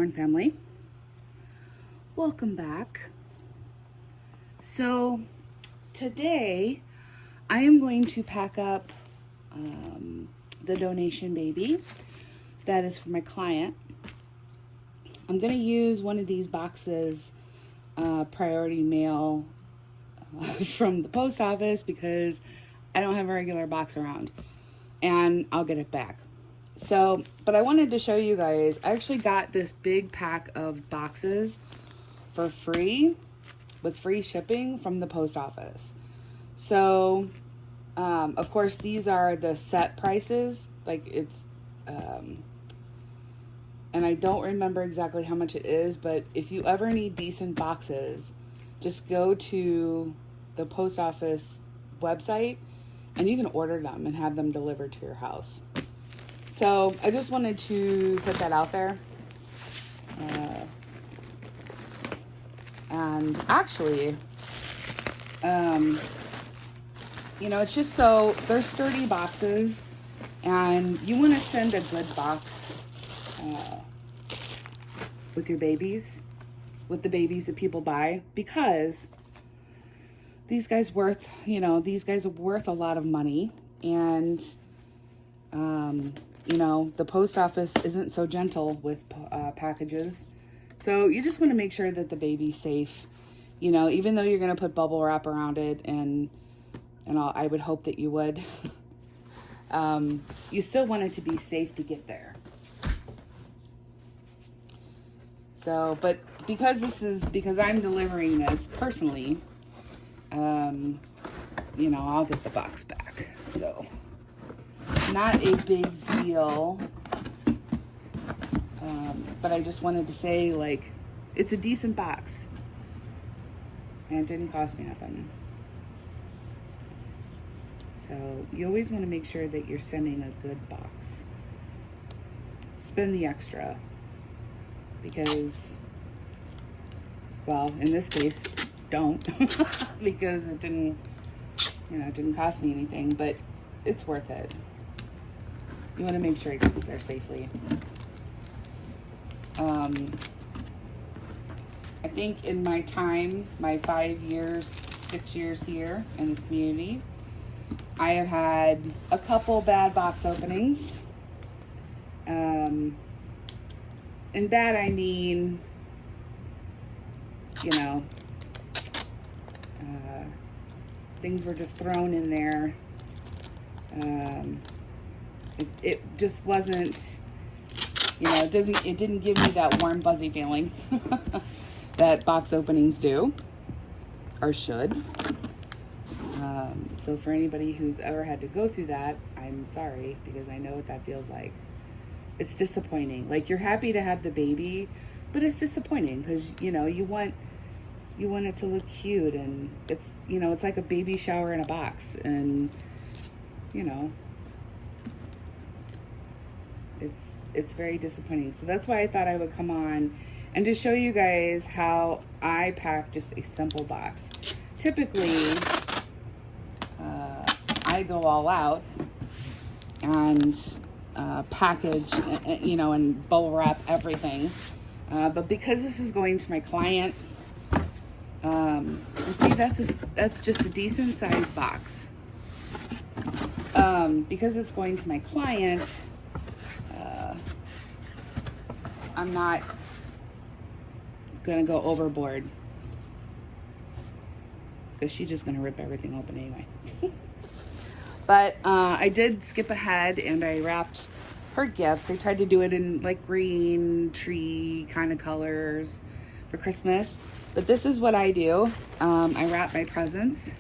Reborn family. Welcome back. So today I am going to pack up the donation baby that is for my client. I'm going to use one of these boxes, priority mail from the post office, because I don't have a regular box around, and I'll get it back. So, but I wanted to show you guys, I actually got this big pack of boxes for free, with free shipping from the post office. So, of course, these are the set prices, like it's, and I don't remember exactly how much it is, but if you ever need decent boxes, just go to the post office website and you can order them and have them delivered to your house. So I just wanted to put that out there. And actually, you know, it's just so there's 30 boxes, and you want to send a good box with your babies, with the babies that people buy, because these guys are worth a lot of money, and you know, the post office isn't so gentle with packages. So you just want to make sure that the baby's safe, you know, even though you're going to put bubble wrap around it, and I would hope that you would. You still want it to be safe to get there. So, but because I'm delivering this personally, you know, I'll get the box back. So, not a big deal. But I just wanted to say, like, it's a decent box. And it didn't cost me nothing. So, you always want to make sure that you're sending a good box. Spend the extra. Because, well, in this case, don't. Because it didn't cost me anything. But it's worth it. You want to make sure it gets there safely. I think in my time, my 6 years here in this community, I have had a couple bad box openings. And bad, I mean, you know, things were just thrown in there. It just wasn't, you know, it didn't give me that warm, fuzzy feeling that box openings do, or should. So for anybody who's ever had to go through that, I'm sorry, because I know what that feels like. It's disappointing. Like, you're happy to have the baby, but it's disappointing because, you know, you want it to look cute, and it's, you know, it's like a baby shower in a box, and, you know, it's very disappointing. So that's why I thought I would come on and just show you guys how I pack just a simple box. Typically, I go all out and package, you know, and bubble wrap everything. But because this is going to my client, and see, that's just a decent sized box. Because it's going to my client, I'm not gonna go overboard, because she's just gonna rip everything open anyway. But I did skip ahead and I wrapped her gifts. I tried to do it in like green tree kind of colors for Christmas, but this is what I do. I wrap my presents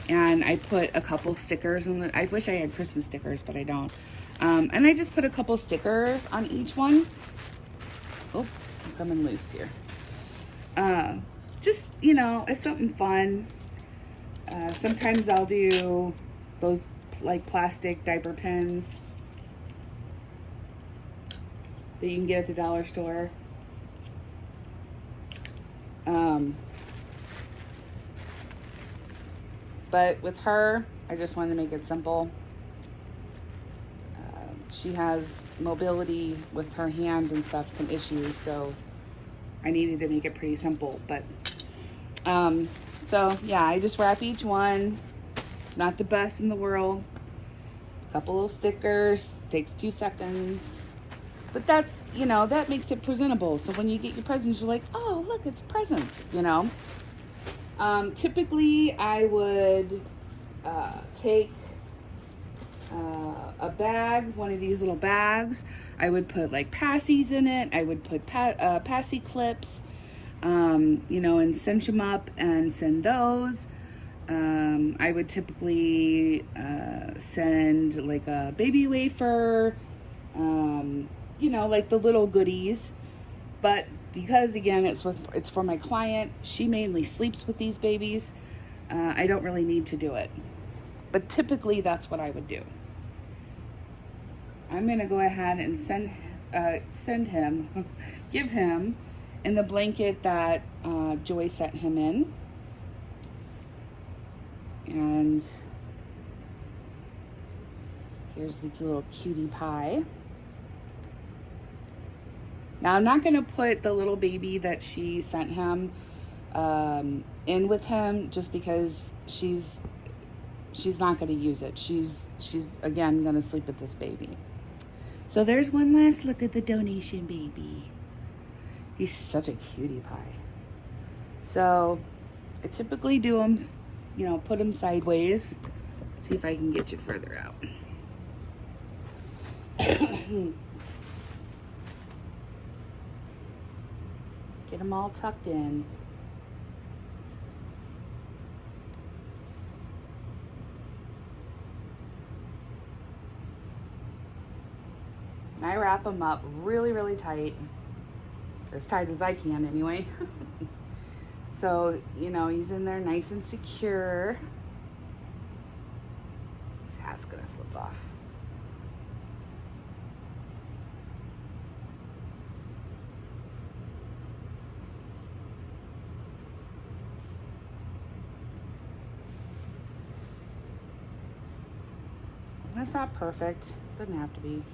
and I put a couple stickers on I wish I had Christmas stickers, but I don't. And I just put a couple stickers on each one. Oh, I'm coming loose here. Just, you know, it's something fun. Sometimes I'll do those like plastic diaper pins that you can get at the dollar store. But with her, I just wanted to make it simple. she has mobility with her hand and stuff, some issues, so I needed to make it pretty simple. But so yeah, I just wrap each one. Not the best in the world. A couple little stickers, takes 2 seconds. But that's, you know, that makes it presentable. So when you get your presents, you're like, oh, look, it's presents, you know. Typically, I would take a bag, one of these little bags. I would put like passies in it. I would put passy clips, you know, and cinch them up and send those. I would typically send like a baby wafer, you know, like the little goodies. But because again, it's for my client, she mainly sleeps with these babies. I don't really need to do it, but typically that's what I would do. I'm gonna go ahead and send him, give him in the blanket that Joy sent him in. And here's the little cutie pie. Now I'm not going to put the little baby that she sent him in with him just because she's not going to use it. She's again going to sleep with this baby. So there's one last look at the donation baby. He's such a cutie pie. So I typically do them, you know, put them sideways. See if I can get you further out. Get them all tucked in. And I wrap them up really, really tight. Or as tight as I can anyway. So, you know, he's in there nice and secure. His hat's gonna slip off. That's not perfect. Doesn't have to be.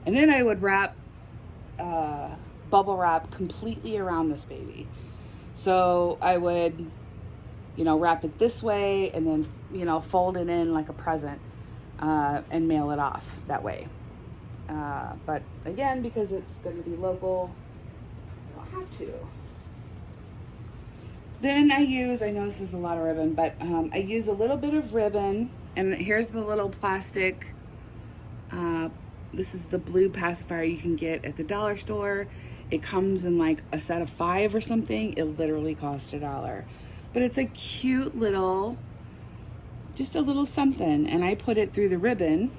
And then I would wrap bubble wrap completely around this baby. So I would, you know, wrap it this way and then, you know, fold it in like a present and mail it off that way. But again, because it's going to be local, I don't have to. Then I know this is a lot of ribbon, but I use a little bit of ribbon, and here's the little plastic. This is the blue pacifier you can get at the dollar store. It comes in like a set of 5 or something. It literally cost $1. But it's a cute little, just a little something. And I put it through the ribbon.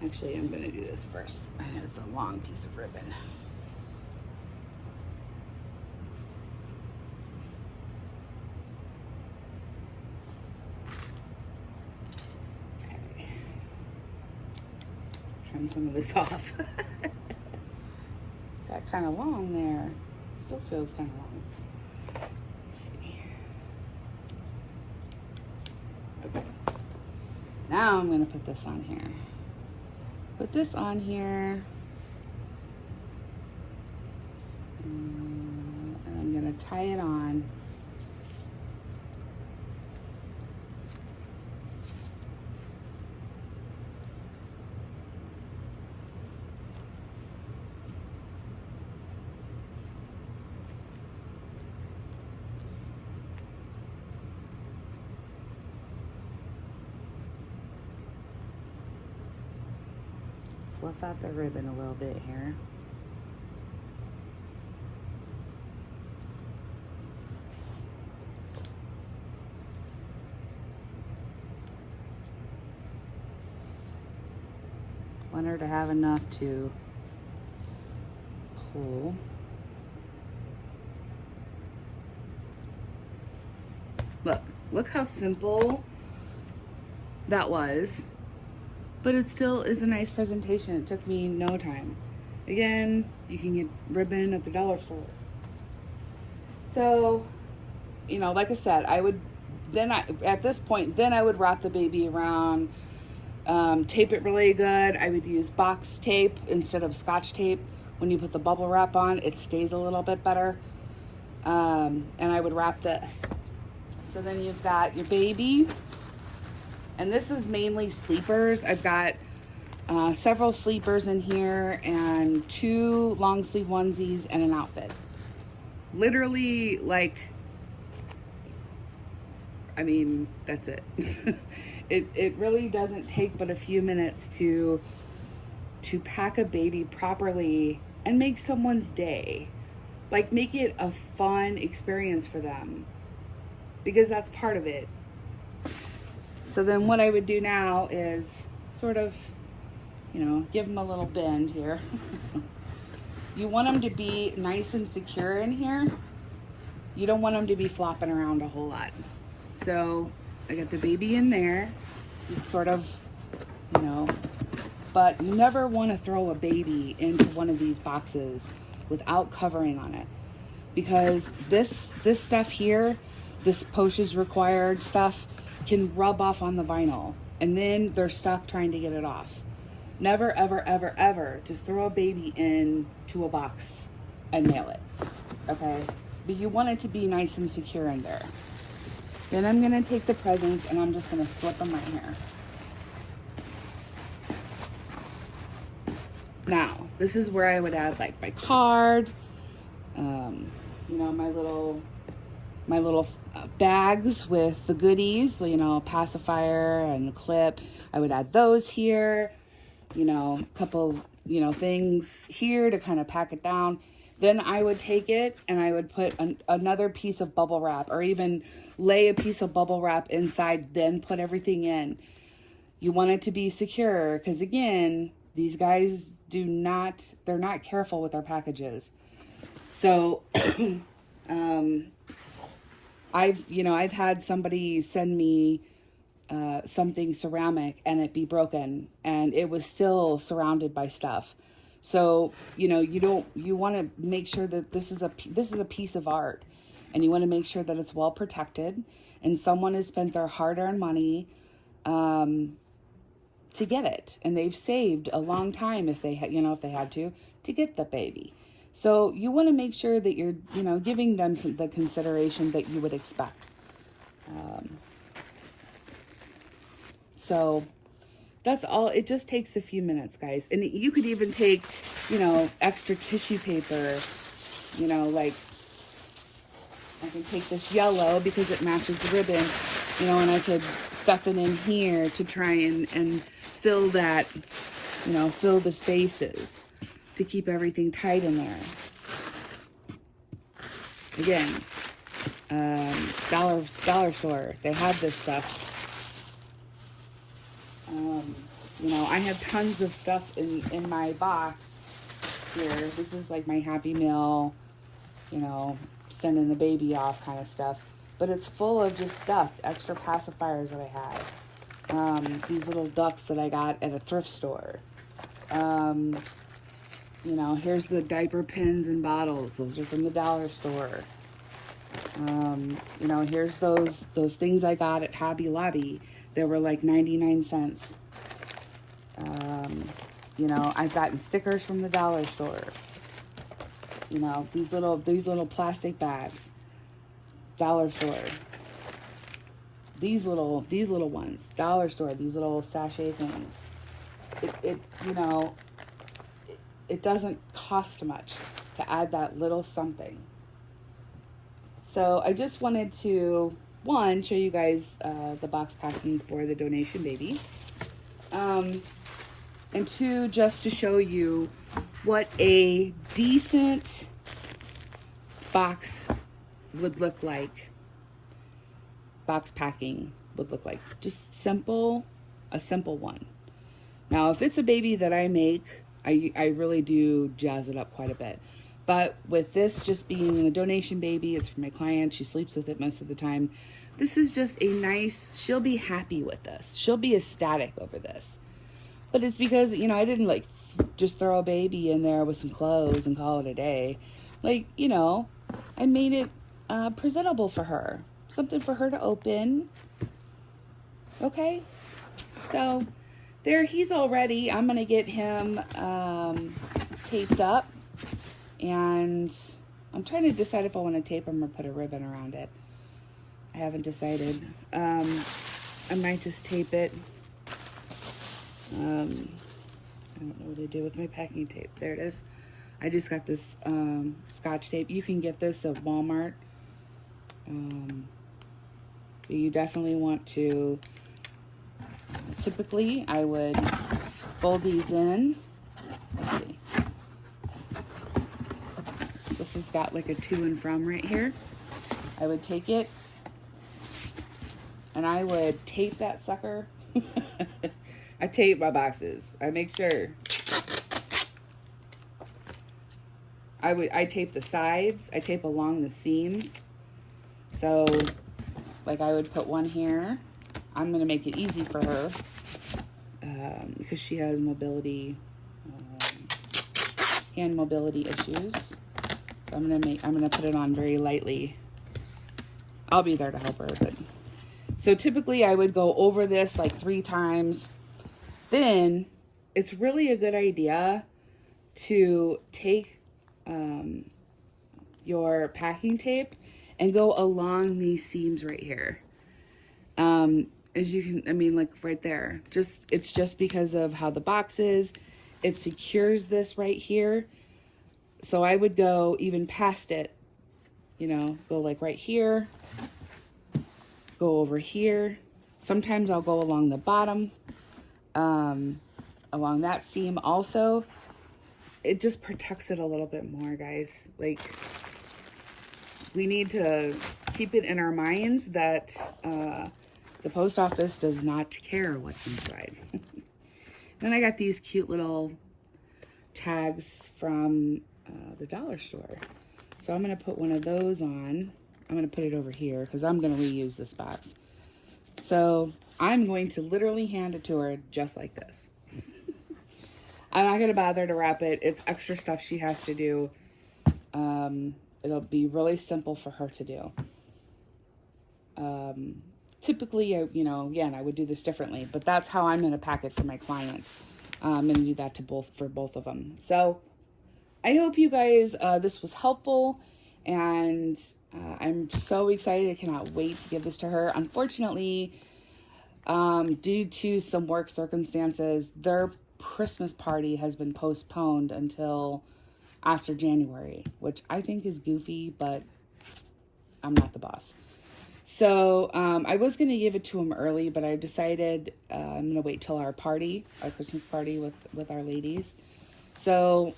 Actually, I'm gonna do this first. I know it's a long piece of ribbon. Trim some of this off. Got kind of long there. Still feels kind of long. Let's see. Okay. Now I'm gonna put this on here. Put this on here. And I'm gonna tie it on. Fluff out the ribbon a little bit here. Want her to have enough to pull. Look how simple that was. But it still is a nice presentation. It took me no time. Again, you can get ribbon at the dollar store. So, you know, like I said, at this point, then I would wrap the baby around, tape it really good. I would use box tape instead of Scotch tape. When you put the bubble wrap on, it stays a little bit better. And I would wrap this. So then you've got your baby. And this is mainly sleepers. I've got several sleepers in here and 2 long sleeve onesies and an outfit. Literally, like, I mean, that's it. It really doesn't take but a few minutes to pack a baby properly and make someone's day. Like, make it a fun experience for them, because that's part of it. So then what I would do now is sort of, you know, give them a little bend here. You want them to be nice and secure in here. You don't want them to be flopping around a whole lot. So I got the baby in there. He's sort of, you know, but you never want to throw a baby into one of these boxes without covering on it, because this stuff here, this postage required stuff, can rub off on the vinyl, and then they're stuck trying to get it off. Never, ever, ever, ever just throw a baby into a box and mail it, okay? But you want it to be nice and secure in there. Then I'm gonna take the presents and I'm just gonna slip them right here. Now, this is where I would add like my card, you know, my little bags with the goodies, you know, pacifier and the clip. I would add those here, you know, a couple, you know, things here to kind of pack it down. Then I would take it and I would put another piece of bubble wrap, or even lay a piece of bubble wrap inside, then put everything in. You want it to be secure, because again, these guys they're not careful with their packages. So, I've had somebody send me something ceramic and it be broken, and it was still surrounded by stuff. So, you know, you want to make sure that this is a piece of art, and you want to make sure that it's well protected, and someone has spent their hard-earned money to get it, and they've saved a long time if they had to get the baby. So you want to make sure that you're, you know, giving them the consideration that you would expect. So that's all. It just takes a few minutes, guys. And you could even take, you know, extra tissue paper, you know, like I can take this yellow because it matches the ribbon, you know, and I could stuff it in here to try and fill that, you know, fill the spaces to keep everything tight in there. Again, dollar store, they have this stuff. You know, I have tons of stuff in my box here. This is like my Happy Meal, you know, sending the baby off kind of stuff. But it's full of just stuff, extra pacifiers that I have. These little ducks that I got at a thrift store. You know, here's the diaper pins and bottles. Those are from the dollar store. You know, here's those things I got at Hobby Lobby. They were like 99 cents. You know, I've gotten stickers from the dollar store. You know, these little plastic bags, dollar store. These little ones, dollar store. These little sachet things. You know, it doesn't cost much to add that little something. So I just wanted to, one, show you guys the box packing for the donation baby. And two, just to show you what a decent box would look like. Box packing would look like. Just a simple one. Now, if it's a baby that I make, I really do jazz it up quite a bit. But with this just being the donation baby, it's for my client. She sleeps with it most of the time. This is just a nice, she'll be happy with this. She'll be ecstatic over this. But it's because, you know, I didn't like just throw a baby in there with some clothes and call it a day. Like, you know, I made it presentable for her. Something for her to open. Okay? So, there, he's all ready. I'm going to get him taped up. And I'm trying to decide if I want to tape him or put a ribbon around it. I haven't decided. I might just tape it. I don't know what to do with my packing tape. There it is. I just got this Scotch tape. You can get this at Walmart. You definitely want to, typically I would fold these in. Let's see. This has got like a to and from right here. I would take it and I would tape that sucker. I tape my boxes. I make sure. I tape the sides. I tape along the seams. So, like I would put one here. I'm going to make it easy for her because she has mobility, hand mobility issues. So I'm going to put it on very lightly. I'll be there to help her. But so typically I would go over this like 3 times. Then it's really a good idea to take your packing tape and go along these seams right here. As you can, I mean, like right there, it's just because of how the box is, it secures this right here. So I would go even past it, you know, go like right here, go over here. Sometimes I'll go along the bottom, along that seam also. It just protects it a little bit more, guys. Like, we need to keep it in our minds that the post office does not care what's inside. Then I got these cute little tags from the dollar store. So I'm going to put one of those on. I'm going to put it over here because I'm going to reuse this box. So I'm going to literally hand it to her just like this. I'm not going to bother to wrap it. It's extra stuff she has to do. It'll be really simple for her to do. Typically, you know, again, I would do this differently, but that's how I'm going to pack it for my clients. I'm going to do that for both of them. So I hope you guys, this was helpful, and I'm so excited. I cannot wait to give this to her. Unfortunately, due to some work circumstances, their Christmas party has been postponed until after January, which I think is goofy, but I'm not the boss. So I was going to give it to him early, but I decided I'm going to wait till our Christmas party with our ladies. So,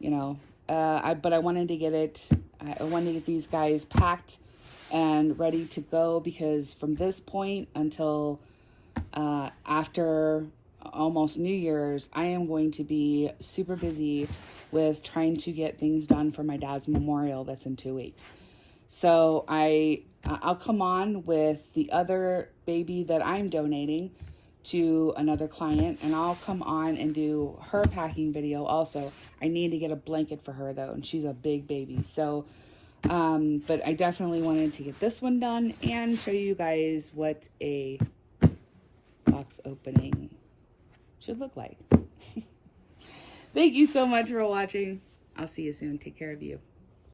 you know, but I wanted to get it, I wanted to get these guys packed and ready to go, because from this point until after almost New Year's, I am going to be super busy with trying to get things done for my dad's memorial that's in 2 weeks. So I'll come on with the other baby that I'm donating to another client, and I'll come on and do her packing video also. I need to get a blanket for her though, and she's a big baby. So, but I definitely wanted to get this one done and show you guys what a box opening should look like. Thank you so much for watching. I'll see you soon. Take care of you.